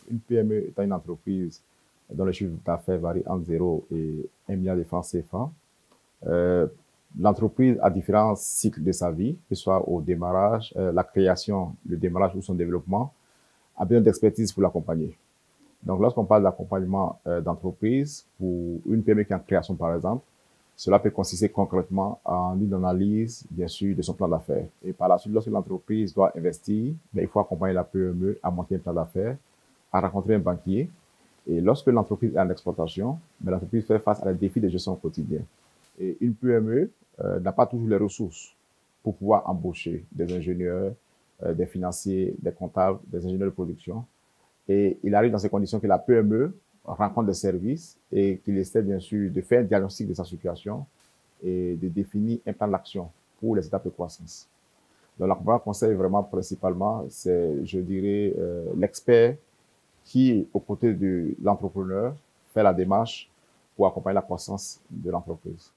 Une PME étant une entreprise dont le chiffre d'affaires varie entre 0 et 1 milliard de francs CFA. Euh, L'entreprise a différents cycles de sa vie, que ce soit au démarrage, la création, le démarrage ou son développement, a besoin d'expertise pour l'accompagner. Donc, lorsqu'on parle d'accompagnement d'entreprise pour une PME qui est en création, par exemple, cela peut consister concrètement en une analyse, bien sûr, de son plan d'affaires. Et par la suite, lorsque l'entreprise doit investir, il faut accompagner la PME à monter un plan d'affaires, à rencontrer un banquier. Et lorsque l'entreprise est en exploitation, l'entreprise fait face à des défis de gestion au quotidien. Et une PME n'a pas toujours les ressources pour pouvoir embaucher des ingénieurs, des financiers, des comptables, des ingénieurs de production. Et il arrive dans ces conditions que la PME rencontre des services et qu'il essaie bien sûr de faire un diagnostic de sa situation et de définir un plan d'action pour les étapes de croissance. Donc l'accompagnement conseil vraiment principalement, c'est, je dirais, l'expert qui, aux côtés de l'entrepreneur, fait la démarche pour accompagner la croissance de l'entreprise.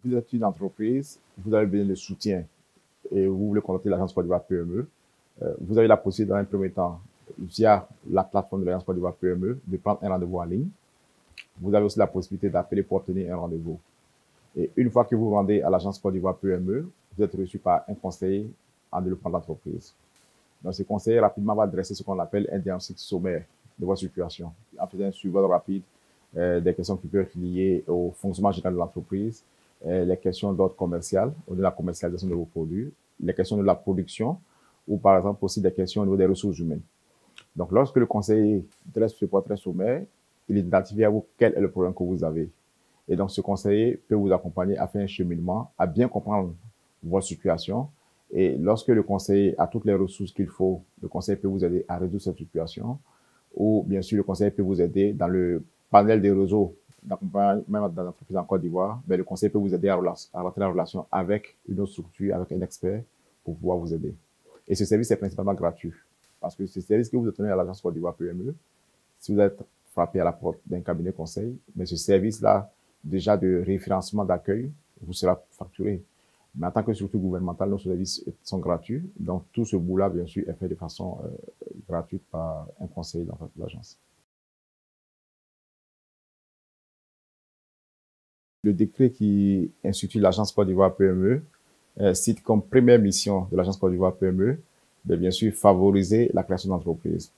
Vous êtes une entreprise, vous avez besoin de soutien et vous voulez contacter l'agence Côte d'Ivoire PME, vous avez la possibilité dans un premier temps, via la plateforme de l'agence Côte d'Ivoire PME, de prendre un rendez-vous en ligne. Vous avez aussi la possibilité d'appeler pour obtenir un rendez-vous. Et une fois que vous vous rendez à l'agence Côte d'Ivoire PME, vous êtes reçu par un conseiller en développement d'entreprise. Donc, ce conseiller rapidement va dresser ce qu'on appelle un diagnostic sommaire de votre situation, en faisant un suivi rapide des questions qui peuvent être liées au fonctionnement général de l'entreprise, les questions d'ordre commercial, ou de la commercialisation de vos produits, les questions de la production, ou par exemple aussi des questions au niveau des ressources humaines. Donc, lorsque le conseiller dresse ce portrait sommaire, il identifie à vous quel est le problème que vous avez. Et donc, ce conseiller peut vous accompagner à faire un cheminement, à bien comprendre votre situation. Et lorsque le conseiller a toutes les ressources qu'il faut, le conseiller peut vous aider à résoudre cette situation. Ou bien sûr, le conseiller peut vous aider dans le panel des réseaux d'accompagnement, même dans l'entreprise en Côte d'Ivoire. Mais le conseiller peut vous aider à rentrer en relation avec une autre structure, avec un expert pour pouvoir vous aider. Et ce service est principalement gratuit. Parce que ce service que vous obtenez à l'agence Côte d'Ivoire PME, si vous êtes frappé à la porte d'un cabinet conseil, mais ce service-là, déjà de référencement d'accueil, vous sera facturé. Mais en tant que structure gouvernementale, nos services sont gratuits. Donc, tout ce bout-là, bien sûr, est fait de façon gratuite par un conseiller dans l'agence. Le décret qui institue l'agence Côte d'Ivoire PME cite comme première mission de l'agence Côte d'Ivoire PME de bien sûr favoriser la création d'entreprises.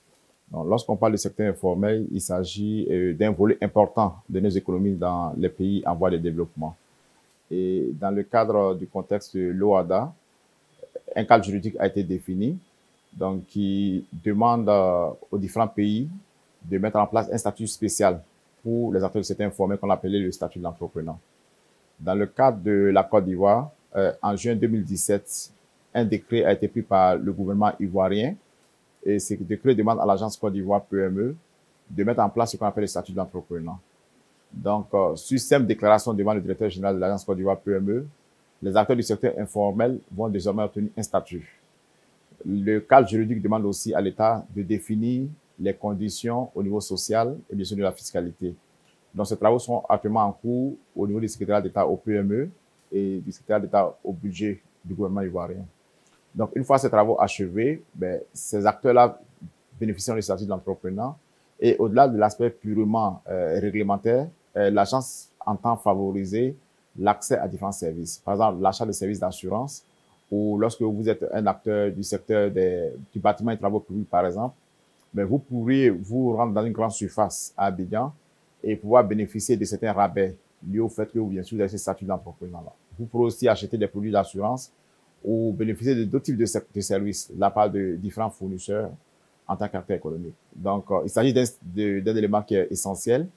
Lorsqu'on parle du secteur informel, il s'agit d'un volet important de nos économies dans les pays en voie de développement. Et dans le cadre du contexte de l'OADA, un cadre juridique a été défini, donc qui demande aux différents pays de mettre en place un statut spécial pour les acteurs du secteur informel qu'on appelait le statut de l'entrepreneur. Dans le cadre de la Côte d'Ivoire, en juin 2017, un décret a été pris par le gouvernement ivoirien et ce décret demande à l'agence Côte d'Ivoire PME de mettre en place ce qu'on appelle le statut de l'entrepreneur. Donc, sur cette déclaration devant le directeur général de l'agence Côte d'Ivoire PME, les acteurs du secteur informel vont désormais obtenir un statut. Le cadre juridique demande aussi à l'État de définir les conditions au niveau social et bien sûr de la fiscalité. Donc, ces travaux sont actuellement en cours au niveau du secrétariat d'État au PME et du secrétariat d'État au budget du gouvernement ivoirien. Donc, une fois ces travaux achevés, ces acteurs-là bénéficieront du statut de l'entrepreneur. Et au-delà de l'aspect purement réglementaire, l'agence entend favoriser l'accès à différents services. Par exemple, l'achat de services d'assurance ou lorsque vous êtes un acteur du secteur du bâtiment et travaux publics, par exemple, vous pourriez vous rendre dans une grande surface à Abidjan et pouvoir bénéficier de certains rabais liés au fait que, bien sûr, vous avez ce statut d'entrepreneur-là. Vous pourrez aussi acheter des produits d'assurance ou bénéficier de d'autres types de services de la part de différents fournisseurs en tant qu'acteur économique. Donc, il s'agit d'un élément qui est essentiel.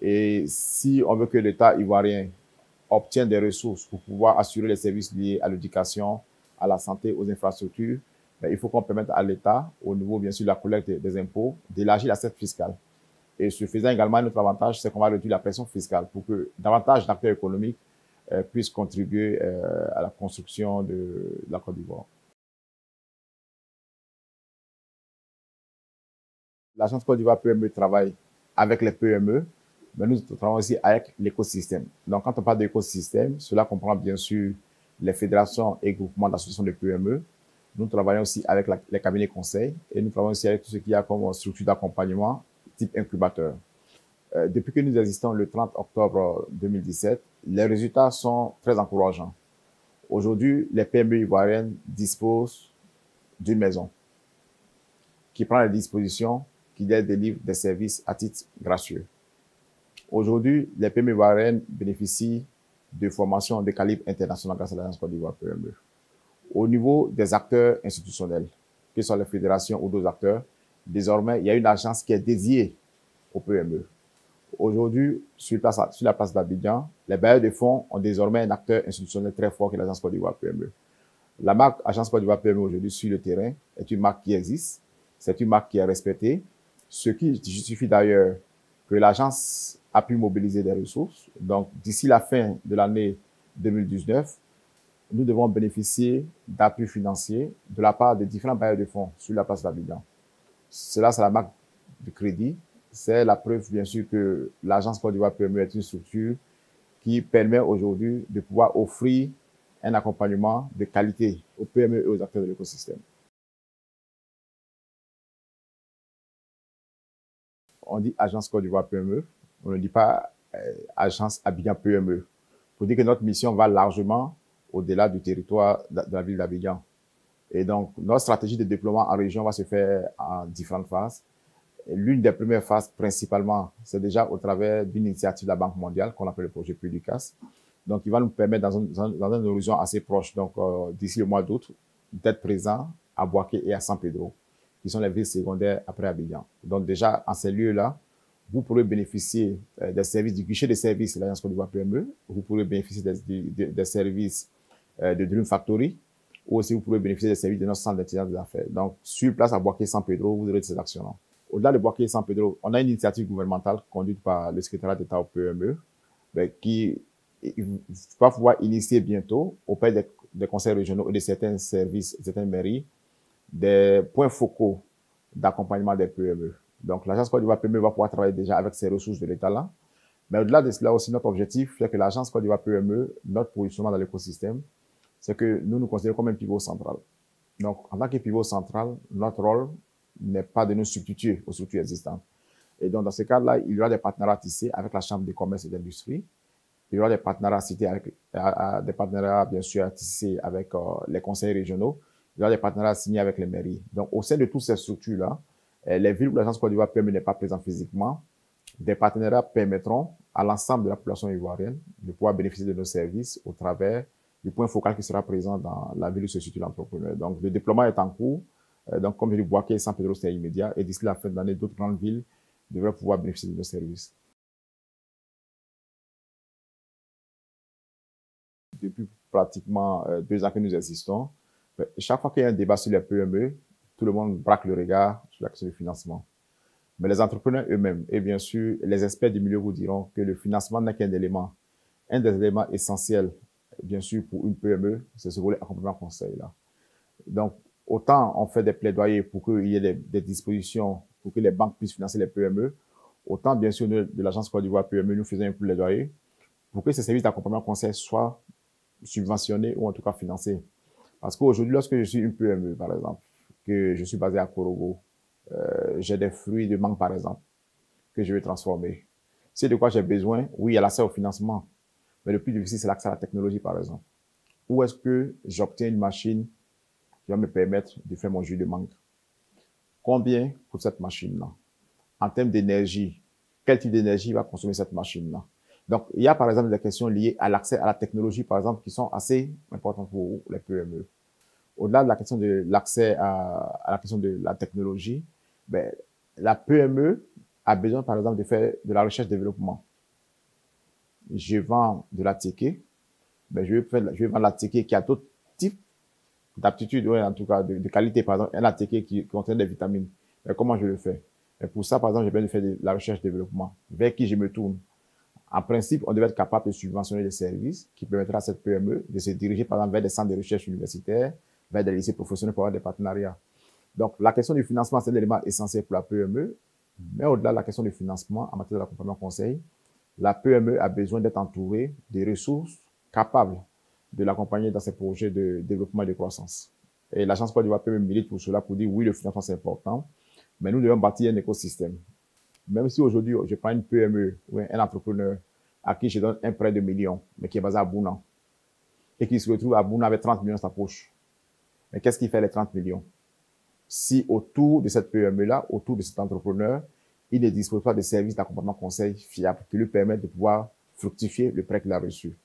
Et si on veut que l'État ivoirien obtienne des ressources pour pouvoir assurer les services liés à l'éducation, à la santé, aux infrastructures, il faut qu'on permette à l'État, au niveau, bien sûr, de la collecte des impôts, d'élargir l'assiette fiscale. Et ce faisant également, notre avantage, c'est qu'on va réduire la pression fiscale pour que davantage d'acteurs économiques puissent contribuer à la construction de la Côte d'Ivoire. L'agence Côte d'Ivoire PME travaille avec les PME, mais nous travaillons aussi avec l'écosystème. Donc, quand on parle d'écosystème, cela comprend bien sûr les fédérations et groupements d'associations de PME, Nous travaillons aussi avec les cabinets conseils et nous travaillons aussi avec tout ce qu'il y a comme structure d'accompagnement type incubateur. Depuis que nous existons le 30 octobre 2017, les résultats sont très encourageants. Aujourd'hui, les PME ivoiriennes disposent d'une maison qui prend les dispositions, qui leur délivre des services à titre gracieux. Aujourd'hui, les PME ivoiriennes bénéficient de formations de calibre international grâce à l'Agence Côte d'Ivoire PME. Au niveau des acteurs institutionnels, que ce soit les fédérations ou d'autres acteurs, désormais, il y a une agence qui est dédiée aux PME. Aujourd'hui, sur la place d'Abidjan, les bailleurs de fonds ont désormais un acteur institutionnel très fort qui est l'Agence Côte d'Ivoire PME. La marque Agence Côte d'Ivoire PME aujourd'hui sur le terrain est une marque qui existe, c'est une marque qui est respectée, ce qui justifie d'ailleurs que l'agence a pu mobiliser des ressources. Donc, d'ici la fin de l'année 2019, nous devons bénéficier d'appuis financiers de la part de différents bailleurs de fonds sur la place d'Abidjan. Cela, c'est la marque de crédit. C'est la preuve, bien sûr, que l'Agence Côte d'Ivoire PME est une structure qui permet aujourd'hui de pouvoir offrir un accompagnement de qualité aux PME et aux acteurs de l'écosystème. On dit Agence Côte d'Ivoire PME, on ne dit pas Agence Abidjan PME. Pour dire que notre mission va largement au-delà du territoire de la ville d'Abidjan. Et donc, notre stratégie de déploiement en région va se faire en différentes phases. L'une des premières phases, principalement, c'est déjà au travers d'une initiative de la Banque mondiale qu'on appelle le projet PUDICAS. Donc, il va nous permettre, dans un horizon assez proche, donc d'ici le mois d'août, d'être présent à Boaké et à San Pedro, qui sont les villes secondaires après Abidjan. Donc, déjà, en ces lieux-là, vous pourrez bénéficier des services du guichet de services de l'Agence Côte d'Ivoire PME. Vous pourrez bénéficier des services de Dream Factory, ou aussi vous pourrez bénéficier des services de notre centre d'intelligence des affaires. Donc, sur place à Boaké San Pedro, vous aurez ces actions-là. Au-delà de Boaké San Pedro, on a une initiative gouvernementale conduite par le secrétariat d'État au PME, qui va pouvoir initier bientôt auprès des conseils régionaux et de certains services, certaines mairies, des points focaux d'accompagnement des PME. Donc, l'Agence Côte d'Ivoire PME va pouvoir travailler déjà avec ces ressources de l'État là. Mais au-delà de cela aussi, notre objectif, c'est que l'Agence Côte d'Ivoire PME, notre positionnement dans l'écosystème, c'est que nous nous considérons comme un pivot central. Donc, en tant que pivot central, notre rôle n'est pas de nous substituer aux structures existantes. Et donc, dans ce cas-là, il y aura des partenariats tissés avec la Chambre de commerce et d'industrie. Il y aura des partenariats cités avec, des partenariats, bien sûr, tissés avec les conseils régionaux. Il y aura des partenariats signés avec les mairies. Donc, au sein de toutes ces structures-là, les villes où l'Agence Côte d'Ivoire PME n'est pas présente physiquement, des partenariats permettront à l'ensemble de la population ivoirienne de pouvoir bénéficier de nos services au travers du point focal qui sera présent dans la ville où se situe l'entrepreneur. Donc, le déploiement est en cours. Donc, comme je dis, Boaké et San Pedro, c'est immédiat. Et d'ici la fin de l'année, d'autres grandes villes devraient pouvoir bénéficier de nos services. Depuis pratiquement 2 ans que nous existons, chaque fois qu'il y a un débat sur les PME, tout le monde braque le regard sur la question du financement. Mais les entrepreneurs eux-mêmes et bien sûr les experts du milieu vous diront que le financement n'est qu'un élément. Un des éléments essentiels, bien sûr, pour une PME, c'est ce volet accompagnement conseil là. Donc, autant on fait des plaidoyers pour qu'il y ait des dispositions pour que les banques puissent financer les PME, autant bien sûr de l'Agence Côte d'Ivoire PME, nous faisons un plaidoyer pour que ces services d'accompagnement conseil soient subventionnés ou en tout cas financés. Parce qu'aujourd'hui, lorsque je suis une PME, par exemple, que je suis basé à Korogo, j'ai des fruits de mangue, par exemple, que je vais transformer. C'est de quoi j'ai besoin. Oui, il y a l'accès au financement. Mais le plus difficile, c'est l'accès à la technologie, par exemple. Où est-ce que j'obtiens une machine qui va me permettre de faire mon jus de mangue? Combien coûte cette machine-là? En termes d'énergie, quel type d'énergie va consommer cette machine-là? Donc, il y a, par exemple, des questions liées à l'accès à la technologie, par exemple, qui sont assez importantes pour les PME. Au-delà de la question de l'accès à la question de la technologie, ben, la PME a besoin, par exemple, de faire de la recherche-développement. Je vends de la ticket, ben, je vais vendre la ticket qui a d'autres types d'aptitudes, ouais, en tout cas de qualité. Par exemple, un ATK qui contient des vitamines. Mais comment je le fais? Et pour ça, par exemple, j'ai besoin de faire de la recherche-développement. Vers qui je me tourne? En principe, on devait être capable de subventionner des services qui permettraient à cette PME de se diriger, par exemple, vers des centres de recherche universitaires, vers des lycées professionnels pour avoir des partenariats. Donc, la question du financement, c'est un élément essentiel pour la PME. Mais au-delà de la question du financement, en matière d'accompagnement conseil, la PME a besoin d'être entourée des ressources capables de l'accompagner dans ses projets de développement et de croissance. Et l'Agence Côte d'Ivoire PME milite pour cela, pour dire oui, le financement c'est important, mais nous devons bâtir un écosystème. Même si aujourd'hui, je prends une PME ou un entrepreneur à qui je donne un prêt de millions, mais qui est basé à Bouna, et qui se retrouve à Bouna avec 30 millions dans sa poche. Mais qu'est-ce qu'il fait les 30 millions? Si autour de cette PME-là, autour de cet entrepreneur, il ne dispose pas de services d'accompagnement conseil fiables qui lui permettent de pouvoir fructifier le prêt qu'il a reçu.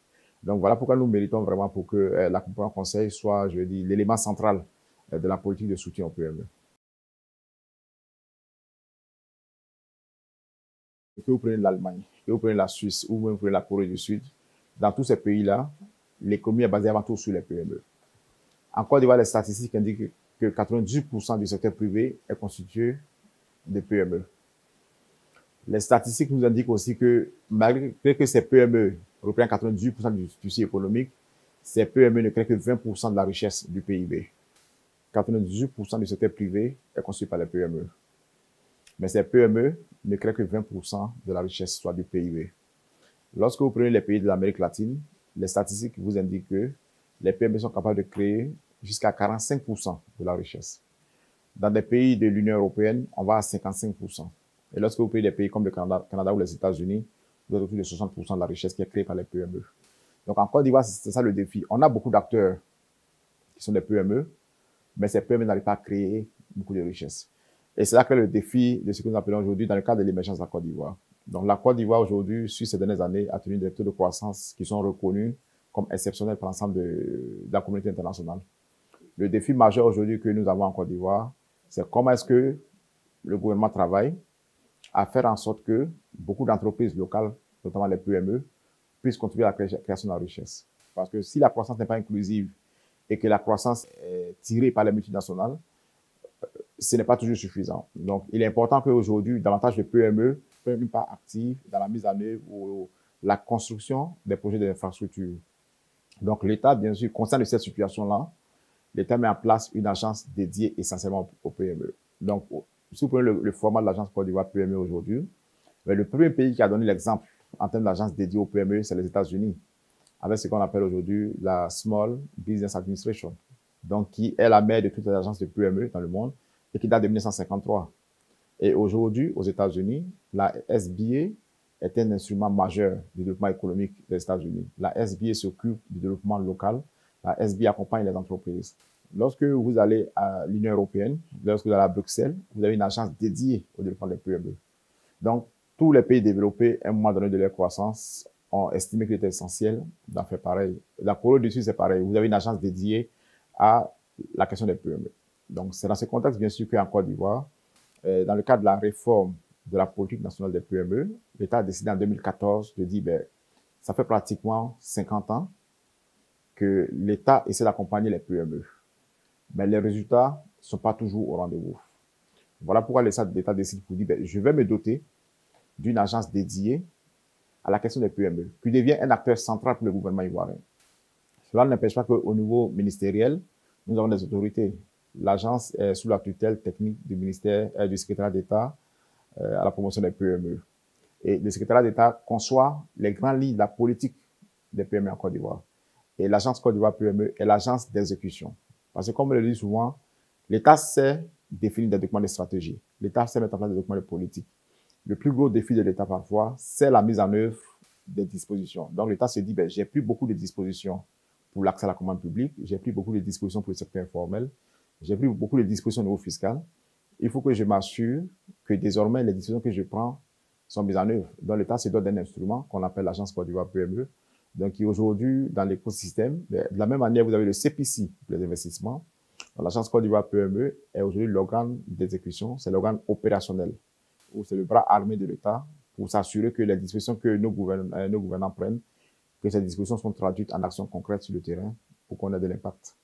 Donc voilà pourquoi nous méritons vraiment pour que l'accompagnement conseil soit, je dis, l'élément central de la politique de soutien aux PME. Que vous prenez l'Allemagne, que vous prenez la Suisse ou même vous prenez la Corée du Sud, dans tous ces pays-là, l'économie est basée avant tout sur les PME. En Côte d'Ivoire, les statistiques indiquent que 98% du secteur privé est constitué de PME. Les statistiques nous indiquent aussi que malgré que ces PME représentent 98% du tissu économique, ces PME ne créent que 20% de la richesse du PIB. 98% du secteur privé est constitué par les PME. Mais ces PME ne créent que 20% de la richesse, soit du PIB. Lorsque vous prenez les pays de l'Amérique latine, les statistiques vous indiquent que les PME sont capables de créer jusqu'à 45% de la richesse. Dans des pays de l'Union européenne, on va à 55%. Et lorsque vous prenez des pays comme le Canada ou les États-Unis, vous êtes autour de 60% de la richesse qui est créée par les PME. Donc en Côte d'Ivoire, c'est ça le défi. On a beaucoup d'acteurs qui sont des PME, mais ces PME n'arrivent pas à créer beaucoup de richesse. Et c'est là que le défi de ce que nous appelons aujourd'hui dans le cadre de l'émergence de la Côte d'Ivoire. Donc la Côte d'Ivoire aujourd'hui, sur ces dernières années, a tenu des taux de croissance qui sont reconnus comme exceptionnels par l'ensemble de la communauté internationale. Le défi majeur aujourd'hui que nous avons en Côte d'Ivoire, c'est comment est-ce que le gouvernement travaille à faire en sorte que beaucoup d'entreprises locales, notamment les PME, puissent contribuer à la création de la richesse. Parce que si la croissance n'est pas inclusive et que la croissance est tirée par les multinationales, ce n'est pas toujours suffisant. Donc, il est important qu'aujourd'hui, davantage de PME prennent une part active dans la mise en œuvre ou la construction des projets d'infrastructure. Donc, l'État, bien sûr, conscient de cette situation-là, l'État met en place une agence dédiée essentiellement aux PME. Donc, si vous prenez le format de l'agence Côte d'Ivoire PME aujourd'hui, le premier pays qui a donné l'exemple en termes d'agence dédiée aux PME, c'est les États-Unis, avec ce qu'on appelle aujourd'hui la Small Business Administration, donc qui est la mère de toutes les agences de PME dans le monde et qui date de 1953. Et aujourd'hui, aux États-Unis, la SBA est un instrument majeur du développement économique des États-Unis. La SBA s'occupe du développement local. La SBA accompagne les entreprises. Lorsque vous allez à l'Union européenne, lorsque vous allez à Bruxelles, vous avez une agence dédiée au développement des PME. Donc, tous les pays développés, à un moment donné de leur croissance, ont estimé qu'il était essentiel d'en faire pareil. La Corée du Sud, c'est pareil. Vous avez une agence dédiée à la question des PME. Donc, c'est dans ce contexte, bien sûr, qu'en Côte d'Ivoire, dans le cadre de la réforme de la politique nationale des PME, l'État a décidé en 2014 de dire, ça fait pratiquement 50 ans que l'État essaie d'accompagner les PME. Mais les résultats ne sont pas toujours au rendez-vous. Voilà pourquoi l'État décide pour dire, je vais me doter d'une agence dédiée à la question des PME, qui devient un acteur central pour le gouvernement ivoirien. Cela n'empêche pas qu'au niveau ministériel, nous avons des autorités. L'agence est sous la tutelle technique du ministère du secrétariat d'État à la promotion des PME. Et le secrétariat d'État conçoit les grandes lignes de la politique des PME en Côte d'Ivoire. Et l'agence Côte d'Ivoire PME est l'agence d'exécution. Parce que, comme on le dit souvent, l'État sait définir des documents de stratégie. L'État sait mettre en place des documents de politique. Le plus gros défi de l'État parfois, c'est la mise en œuvre des dispositions. Donc l'État se dit, j'ai plus beaucoup de dispositions pour l'accès à la commande publique, j'ai plus beaucoup de dispositions pour le secteur informel, j'ai plus beaucoup de dispositions au niveau fiscal. Il faut que je m'assure que désormais les décisions que je prends sont mises en œuvre. Donc l'État se dote d'un instrument qu'on appelle l'agence Côte d'Ivoire PME, donc qui aujourd'hui dans l'écosystème, de la même manière vous avez le CPC pour les investissements. L'agence Côte d'Ivoire PME est aujourd'hui l'organe d'exécution, c'est l'organe opérationnel, ou c'est le bras armé de l'État pour s'assurer que les dispositions que nos gouvernants prennent, que ces dispositions sont traduites en actions concrètes sur le terrain pour qu'on ait de l'impact.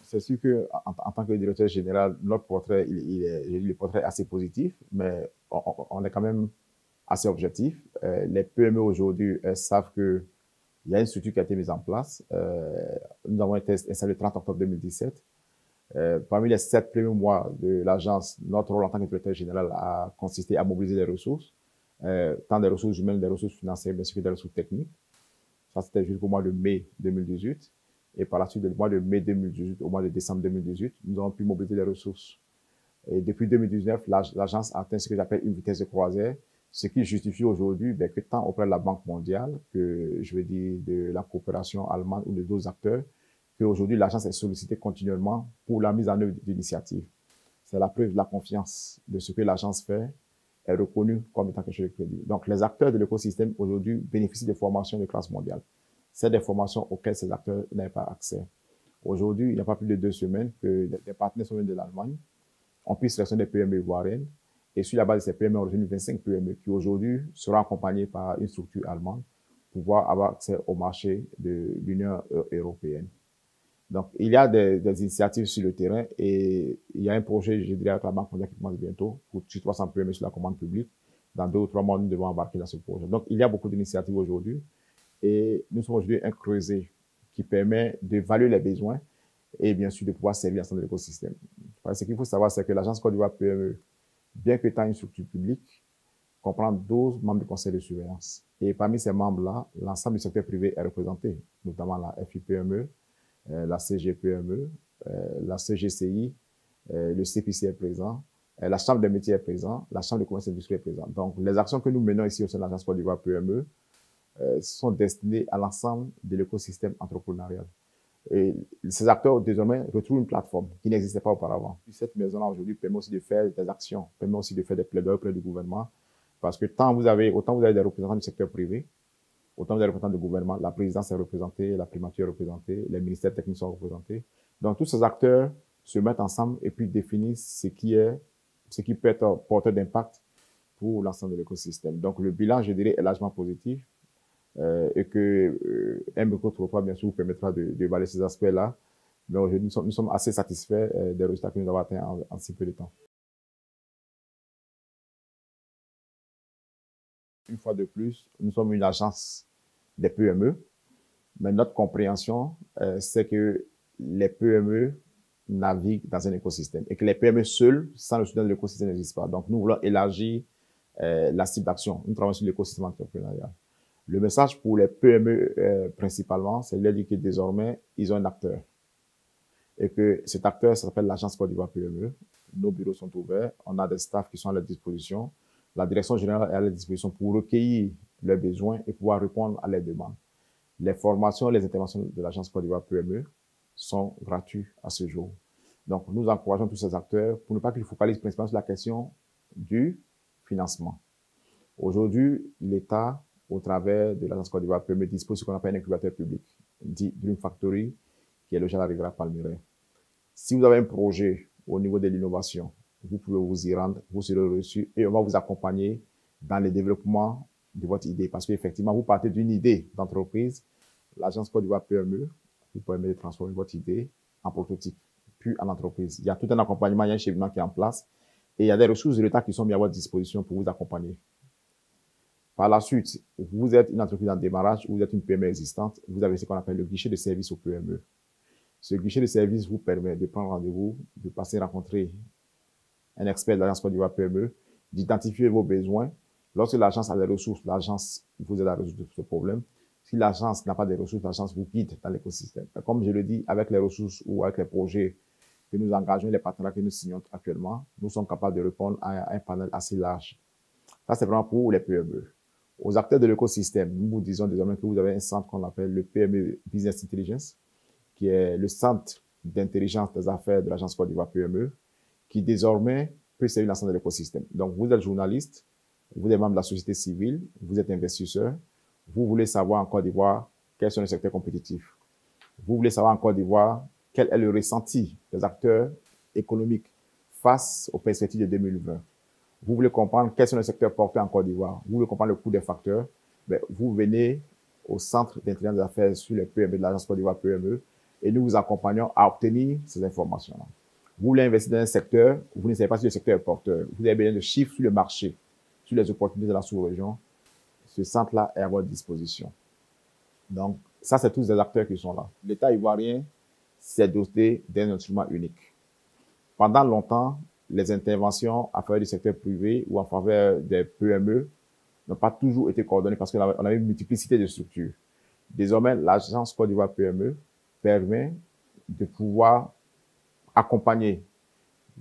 C'est sûr que en tant que directeur général, notre portrait, le portrait est assez positif, mais on est quand même assez objectif. Les PME aujourd'hui savent que il y a une structure qui a été mise en place. Nous avons été installés le 30 octobre 2017. Parmi les 7 premiers mois de l'agence, notre rôle en tant que directeur général a consisté à mobiliser les ressources, tant des ressources humaines, des ressources financières, mais aussi des ressources techniques. Ça, c'était jusqu'au mois de mai 2018. Et par la suite, du mois de mai 2018 au mois de décembre 2018, nous avons pu mobiliser les ressources. Et depuis 2019, l'agence a atteint ce que j'appelle une vitesse de croisière, ce qui justifie aujourd'hui que tant auprès de la Banque mondiale que, je veux dire, de la coopération allemande ou de d'autres acteurs, qu'aujourd'hui, l'agence est sollicitée continuellement pour la mise en œuvre d'initiatives. C'est la preuve de la confiance de ce que l'agence fait est reconnue comme étant quelque chose de crédible. Donc, les acteurs de l'écosystème aujourd'hui bénéficient de formations de classe mondiale. C'est des formations auxquelles ces acteurs n'avaient pas accès. Aujourd'hui, il n'y a pas plus de 2 semaines que des partenaires sont venus de l'Allemagne, on puisse sélectionner des PME ivoiriennes, et sur la base de ces PME, on retenu 25 PME qui aujourd'hui seront accompagnées par une structure allemande pour pouvoir avoir accès au marché de l'Union européenne. Donc, il y a des initiatives sur le terrain et il y a un projet, je dirais, avec la Banque mondiale qui commence bientôt pour 300 PME sur la commande publique. Dans 2 ou 3 mois, nous devons embarquer dans ce projet. Donc, il y a beaucoup d'initiatives aujourd'hui et nous sommes aujourd'hui un creuset qui permet d'évaluer les besoins et bien sûr de pouvoir servir l'ensemble de l'écosystème. Ce qu'il faut savoir, c'est que l'agence Côte d'Ivoire PME, bien que étant une structure publique, comprend 12 membres du conseil de surveillance. Et parmi ces membres-là, l'ensemble du secteur privé est représenté, notamment la FIPME, la CGPME, la CGCI, le CPC est présent, la Chambre des métiers est présent, la Chambre de commerce et d'industrie est présente. Donc, les actions que nous menons ici au sein de l'agence Côte d'Ivoire PME sont destinées à l'ensemble de l'écosystème entrepreneurial. Et ces acteurs, désormais, retrouvent une plateforme qui n'existait pas auparavant. Cette maison-là, aujourd'hui, permet aussi de faire des actions, permet aussi de faire des plaidoyers auprès du gouvernement, parce que autant vous avez des représentants du secteur privé, autant vous avez des représentants du gouvernement, la présidence est représentée, la primature est représentée, les ministères techniques sont représentés. Donc, tous ces acteurs se mettent ensemble et puis définissent ce qui peut être porteur d'impact pour l'ensemble de l'écosystème. Donc, le bilan, je dirais, est largement positif. Et que un micro-trottoir, bien sûr, vous permettra de balayer ces aspects-là. Mais aujourd'hui, nous sommes assez satisfaits des résultats que nous avons atteints en si peu de temps. Une fois de plus, nous sommes une agence des PME, mais notre compréhension, c'est que les PME naviguent dans un écosystème et que les PME seules, sans le soutien de l'écosystème, n'existent pas. Donc, nous voulons élargir la cible d'action. Nous travaillons sur l'écosystème entrepreneurial. Le message pour les PME principalement, c'est de leur dire que désormais, ils ont un acteur. Et que cet acteur s'appelle l'agence Côte d'Ivoire PME. Nos bureaux sont ouverts. On a des staffs qui sont à leur disposition. La direction générale est à leur disposition pour recueillir leurs besoins et pouvoir répondre à leurs demandes. Les formations et les interventions de l'agence Côte d'Ivoire PME sont gratuites à ce jour. Donc, nous encourageons tous ces acteurs pour ne pas qu'ils focalisent principalement sur la question du financement. Aujourd'hui, l'État, au travers de l'agence Côte d'Ivoire PME, dispose de ce qu'on appelle un incubateur public, dit Dream Factory, qui est logé à la Riviera Palmyre. Si vous avez un projet au niveau de l'innovation, vous pouvez vous y rendre, vous serez reçu et on va vous accompagner dans le développement de votre idée. Parce qu'effectivement, vous partez d'une idée d'entreprise, l'agence Côte d'Ivoire PME vous permet de transformer votre idée en prototype, puis en entreprise. Il y a tout un accompagnement, il y a un cheminement qui est en place et il y a des ressources de l'État qui sont mises à votre disposition pour vous accompagner. Par la suite, vous êtes une entreprise en démarrage ou vous êtes une PME existante, vous avez ce qu'on appelle le guichet de service au PME. Ce guichet de service vous permet de prendre rendez-vous, de passer rencontrer un expert de l'agence Côte d'Ivoire PME, d'identifier vos besoins. Lorsque l'agence a des ressources, l'agence vous aide à résoudre ce problème. Si l'agence n'a pas de ressources, l'agence vous guide dans l'écosystème. Comme je le dis, avec les ressources ou avec les projets que nous engageons, les partenariats que nous signons actuellement, nous sommes capables de répondre à un panel assez large. Ça, c'est vraiment pour les PME. Aux acteurs de l'écosystème, nous vous disons désormais que vous avez un centre qu'on appelle le PME Business Intelligence, qui est le centre d'intelligence des affaires de l'agence Côte d'Ivoire PME, qui désormais peut servir l'ensemble de l'écosystème. Donc, vous êtes journaliste, vous êtes membre de la société civile, vous êtes investisseur, vous voulez savoir en Côte d'Ivoire quels sont les secteurs compétitifs. Vous voulez savoir en Côte d'Ivoire quel est le ressenti des acteurs économiques face aux perspectives de 2020. Vous voulez comprendre quels sont les secteurs portés en Côte d'Ivoire. Vous voulez comprendre le coût des facteurs. Vous venez au centre d'intelligence des affaires sur les PME de l'agence Côte d'Ivoire PME et nous vous accompagnons à obtenir ces informations-là. Vous voulez investir dans un secteur, vous ne savez pas si le secteur est porteur. Vous avez besoin de chiffres sur le marché, sur les opportunités de la sous-région. Ce centre-là est à votre disposition. Donc, ça, c'est tous des acteurs qui sont là. L'État ivoirien s'est doté d'un instrument unique. Pendant longtemps, les interventions en faveur du secteur privé ou en faveur des PME n'ont pas toujours été coordonnées parce qu'on avait une multiplicité de structures. Désormais, l'agence Côte d'Ivoire PME permet de pouvoir accompagner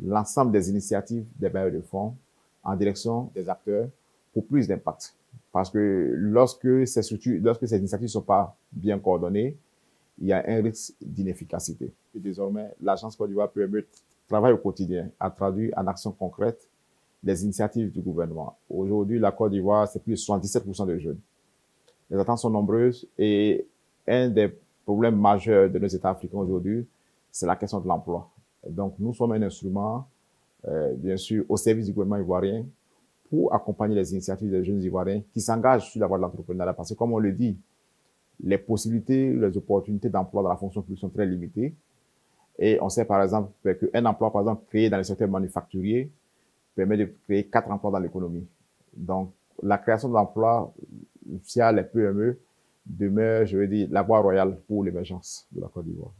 l'ensemble des initiatives des bailleurs de fonds en direction des acteurs pour plus d'impact. Parce que lorsque ces initiatives ne sont pas bien coordonnées, il y a un risque d'inefficacité. Et désormais, l'agence Côte d'Ivoire PME travaille au quotidien à traduire en actions concrètes les initiatives du gouvernement. Aujourd'hui, la Côte d'Ivoire, c'est plus de 77% de jeunes. Les attentes sont nombreuses et un des problèmes majeurs de nos États africains aujourd'hui, c'est la question de l'emploi. Donc, nous sommes un instrument, bien sûr, au service du gouvernement ivoirien pour accompagner les initiatives des jeunes Ivoiriens qui s'engagent sur la voie de l'entrepreneuriat. Parce que, comme on le dit, les possibilités, les opportunités d'emploi dans la fonction publique sont très limitées. Et on sait, par exemple, qu'un emploi, par exemple, créé dans le secteur manufacturier permet de créer 4 emplois dans l'économie. Donc, la création d'emplois via les PME demeure, je veux dire, la voie royale pour l'émergence de la Côte d'Ivoire.